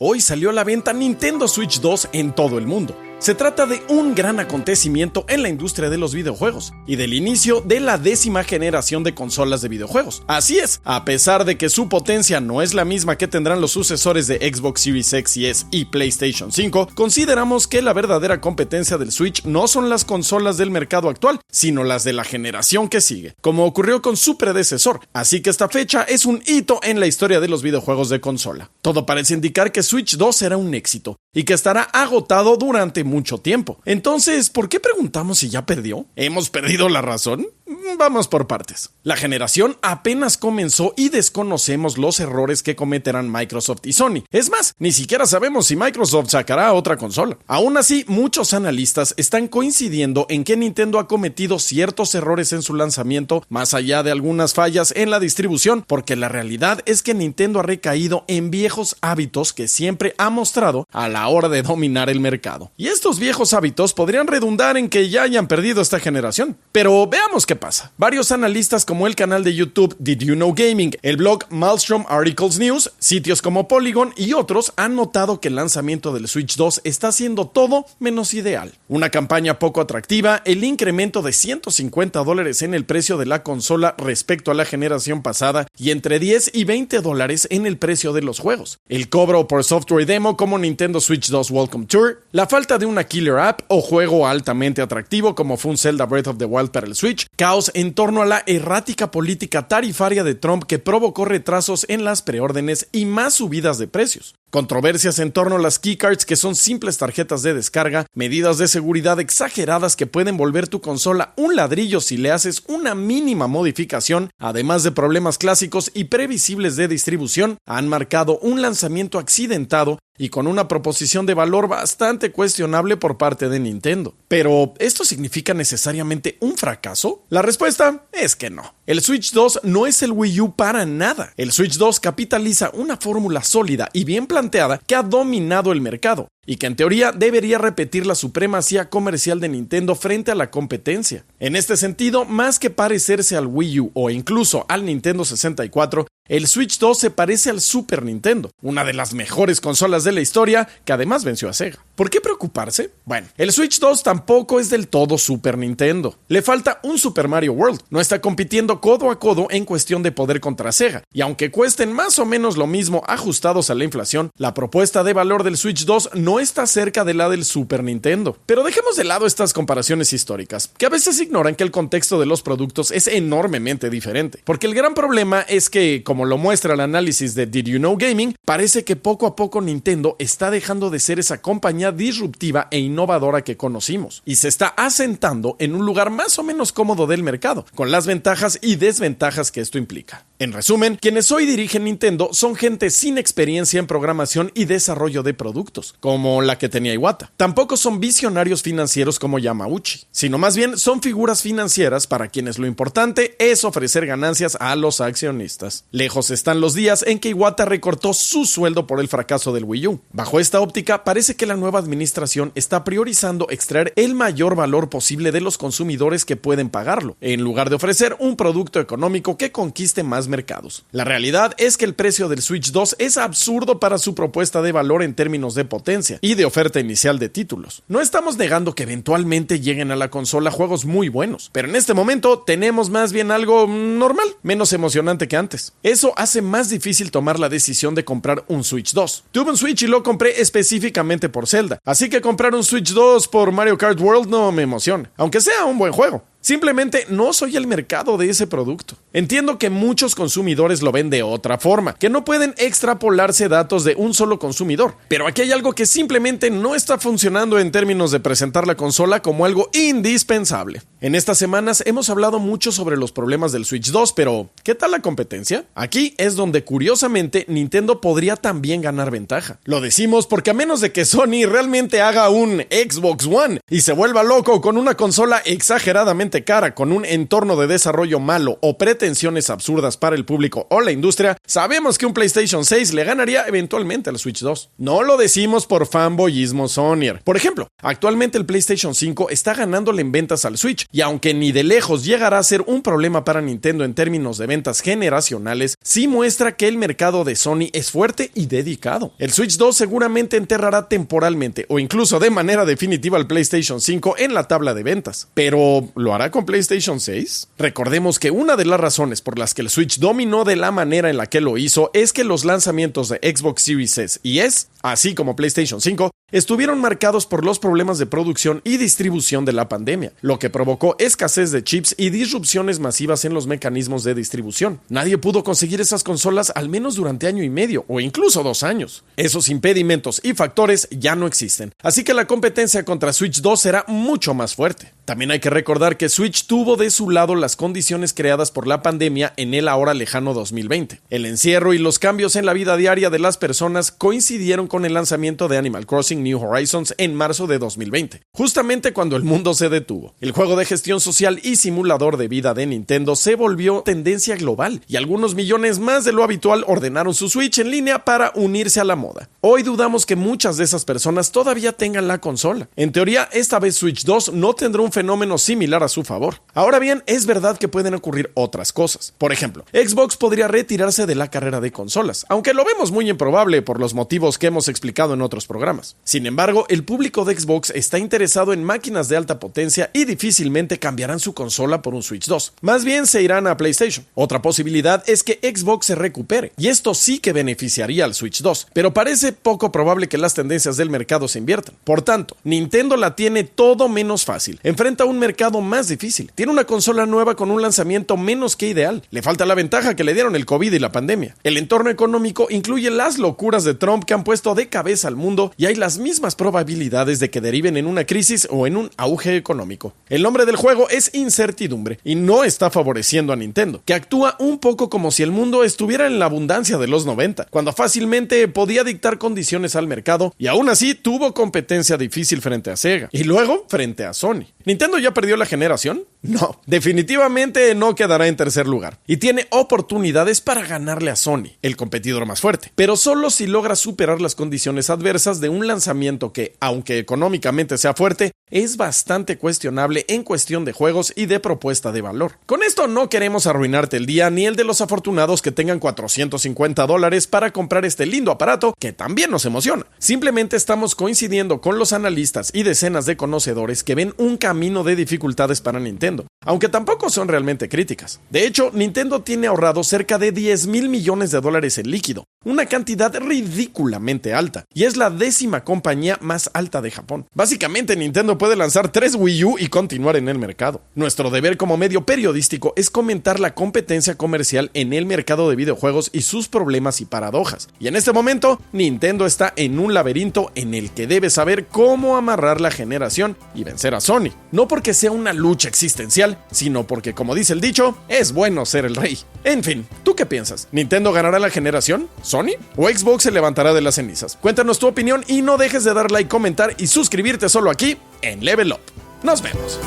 Hoy salió a la venta Nintendo Switch 2 en todo el mundo. Se trata de un gran acontecimiento en la industria de los videojuegos y del inicio de la 10ª generación de consolas de videojuegos. Así es, a pesar de que su potencia no es la misma que tendrán los sucesores de Xbox Series X y S y PlayStation 5, consideramos que la verdadera competencia del Switch no son las consolas del mercado actual, sino las de la generación que sigue, como ocurrió con su predecesor. Así que esta fecha es un hito en la historia de los videojuegos de consola. Todo parece indicar que Switch 2 será un éxito y que estará agotado durante mucho tiempo. Entonces, ¿por qué preguntamos si ya perdió? ¿Hemos perdido la razón? Vamos por partes. La generación apenas comenzó y desconocemos los errores que cometerán Microsoft y Sony. Es más, ni siquiera sabemos si Microsoft sacará otra consola. Aún así, muchos analistas están coincidiendo en que Nintendo ha cometido ciertos errores en su lanzamiento, más allá de algunas fallas en la distribución, porque la realidad es que Nintendo ha recaído en viejos hábitos que siempre ha mostrado a la hora de dominar el mercado. Y estos viejos hábitos podrían redundar en que ya hayan perdido esta generación. Pero veamos qué pasa. Varios analistas como el canal de YouTube Did You Know Gaming, el blog Maelstrom Articles News, sitios como Polygon y otros han notado que el lanzamiento del Switch 2 está siendo todo menos ideal. Una campaña poco atractiva, el incremento de $150 en el precio de la consola respecto a la generación pasada y entre $10 y $20 en el precio de los juegos. El cobro por software demo como Nintendo Switch 2 Welcome Tour, la falta de una killer app o juego altamente atractivo como fue un Zelda Breath of the Wild para el Switch, caos en torno a la errática política tarifaria de Trump que provocó retrasos en las preórdenes y más subidas de precios. Controversias en torno a las keycards que son simples tarjetas de descarga, medidas de seguridad exageradas que pueden volver tu consola un ladrillo si le haces una mínima modificación, además de problemas clásicos y previsibles de distribución, han marcado un lanzamiento accidentado y con una proposición de valor bastante cuestionable por parte de Nintendo. ¿Pero esto significa necesariamente un fracaso? La respuesta es que no. El Switch 2 no es el Wii U para nada. El Switch 2 capitaliza una fórmula sólida y bien planteada que ha dominado el mercado y que en teoría debería repetir la supremacía comercial de Nintendo frente a la competencia. En este sentido, más que parecerse al Wii U o incluso al Nintendo 64, el Switch 2 se parece al Super Nintendo, una de las mejores consolas de la historia que además venció a Sega. ¿Por qué preocuparse? Bueno, el Switch 2 tampoco es del todo Super Nintendo. Le falta un Super Mario World. No está compitiendo codo a codo en cuestión de poder contra Sega. Y aunque cuesten más o menos lo mismo ajustados a la inflación, la propuesta de valor del Switch 2 no está cerca de la del Super Nintendo. Pero dejemos de lado estas comparaciones históricas, que a veces ignoran que el contexto de los productos es enormemente diferente. Porque el gran problema es que, como lo muestra el análisis de Did You Know Gaming, parece que poco a poco Nintendo está dejando de ser esa compañía disruptiva e innovadora que conocimos y se está asentando en un lugar más o menos cómodo del mercado, con las ventajas y desventajas que esto implica. En resumen, quienes hoy dirigen Nintendo son gente sin experiencia en programación y desarrollo de productos, como la que tenía Iwata. Tampoco son visionarios financieros como Yamauchi, sino más bien son figuras financieras para quienes lo importante es ofrecer ganancias a los accionistas. Lejos están los días en que Iwata recortó su sueldo por el fracaso del Wii U. Bajo esta óptica, parece que la nueva administración está priorizando extraer el mayor valor posible de los consumidores que pueden pagarlo, en lugar de ofrecer un producto económico que conquiste más mercados. La realidad es que el precio del Switch 2 es absurdo para su propuesta de valor en términos de potencia y de oferta inicial de títulos. No estamos negando que eventualmente lleguen a la consola juegos muy buenos, pero en este momento tenemos más bien algo normal, menos emocionante que antes. Eso hace más difícil tomar la decisión de comprar un Switch 2. Tuve un Switch y lo compré específicamente por Zelda, así que comprar un Switch 2 por Mario Kart World no me emociona, aunque sea un buen juego. Simplemente no soy el mercado de ese producto. Entiendo que muchos consumidores lo ven de otra forma, que no pueden extrapolarse datos de un solo consumidor, pero aquí hay algo que simplemente no está funcionando en términos de presentar la consola como algo indispensable. En estas semanas hemos hablado mucho sobre los problemas del Switch 2, pero ¿qué tal la competencia? Aquí es donde curiosamente Nintendo podría también ganar ventaja. Lo decimos porque a menos de que Sony realmente haga un Xbox One y se vuelva loco con una consola exageradamente frente cara con un entorno de desarrollo malo o pretensiones absurdas para el público o la industria, sabemos que un PlayStation 6 le ganaría eventualmente al Switch 2. No lo decimos por fanboyismo Sonyer. Por ejemplo, actualmente el PlayStation 5 está ganándole en ventas al Switch, y aunque ni de lejos llegará a ser un problema para Nintendo en términos de ventas generacionales, sí muestra que el mercado de Sony es fuerte y dedicado. El Switch 2 seguramente enterrará temporalmente o incluso de manera definitiva al PlayStation 5 en la tabla de ventas. ¿Pero lo hará con PlayStation 6? Recordemos que una de las razones por las que el Switch dominó de la manera en la que lo hizo es que los lanzamientos de Xbox Series S y S, así como PlayStation 5, estuvieron marcados por los problemas de producción y distribución de la pandemia, lo que provocó escasez de chips y disrupciones masivas en los mecanismos de distribución. Nadie pudo conseguir esas consolas al menos durante año y medio o incluso 2 años. Esos impedimentos y factores ya no existen, así que la competencia contra Switch 2 será mucho más fuerte. También hay que recordar que Switch tuvo de su lado las condiciones creadas por la pandemia en el ahora lejano 2020. El encierro y los cambios en la vida diaria de las personas coincidieron con el lanzamiento de Animal Crossing New Horizons en marzo de 2020, justamente cuando el mundo se detuvo. El juego de gestión social y simulador de vida de Nintendo se volvió tendencia global, y algunos millones más de lo habitual ordenaron su Switch en línea para unirse a la moda. Hoy dudamos que muchas de esas personas todavía tengan la consola. En teoría, esta vez Switch 2 no tendrá un fenómeno similar a su favor. Ahora bien, es verdad que pueden ocurrir otras cosas. Por ejemplo, Xbox podría retirarse de la carrera de consolas, aunque lo vemos muy improbable por los motivos que hemos explicado en otros programas. Sin embargo, el público de Xbox está interesado en máquinas de alta potencia y difícilmente cambiarán su consola por un Switch 2. Más bien se irán a PlayStation. Otra posibilidad es que Xbox se recupere, y esto sí que beneficiaría al Switch 2, pero parece poco probable que las tendencias del mercado se inviertan. Por tanto, Nintendo la tiene todo menos fácil. Enfrenta un mercado más difícil. Tiene una consola nueva con un lanzamiento menos que ideal. Le falta la ventaja que le dieron el COVID y la pandemia. El entorno económico incluye las locuras de Trump que han puesto de cabeza al mundo, y hay las mismas probabilidades de que deriven en una crisis o en un auge económico. El nombre del juego es incertidumbre, y no está favoreciendo a Nintendo, que actúa un poco como si el mundo estuviera en la abundancia de los 90, cuando fácilmente podía dictar condiciones al mercado, y aún así tuvo competencia difícil frente a Sega, y luego frente a Sony. ¿Nintendo ya perdió la generación? No, definitivamente no quedará en tercer lugar, y tiene oportunidades para ganarle a Sony, el competidor más fuerte, pero solo si logra superar las condiciones adversas de un lanzamiento que, aunque económicamente sea fuerte, es bastante cuestionable en cuestión de juegos y de propuesta de valor. Con esto no queremos arruinarte el día ni el de los afortunados que tengan $450 para comprar este lindo aparato que también nos emociona. Simplemente estamos coincidiendo con los analistas y decenas de conocedores que ven un camino de dificultades para Nintendo, aunque tampoco son realmente críticas. De hecho, Nintendo tiene ahorrado cerca de $10,000 millones en líquido, una cantidad ridículamente alta, y es la 10ª compañía más alta de Japón. Básicamente, Nintendo puede lanzar 3 Wii U y continuar en el mercado. Nuestro deber como medio periodístico es comentar la competencia comercial en el mercado de videojuegos y sus problemas y paradojas. Y en este momento, Nintendo está en un laberinto en el que debe saber cómo amarrar la generación y vencer a Sony. No porque sea una lucha existencial, sino porque, como dice el dicho, es bueno ser el rey. En fin, ¿tú qué piensas? ¿Nintendo ganará la generación? ¿Sony? ¿O Xbox se levantará de las cenizas? Cuéntanos tu opinión y no dejes de dar like, comentar y suscribirte solo aquí en Level Up. Nos vemos.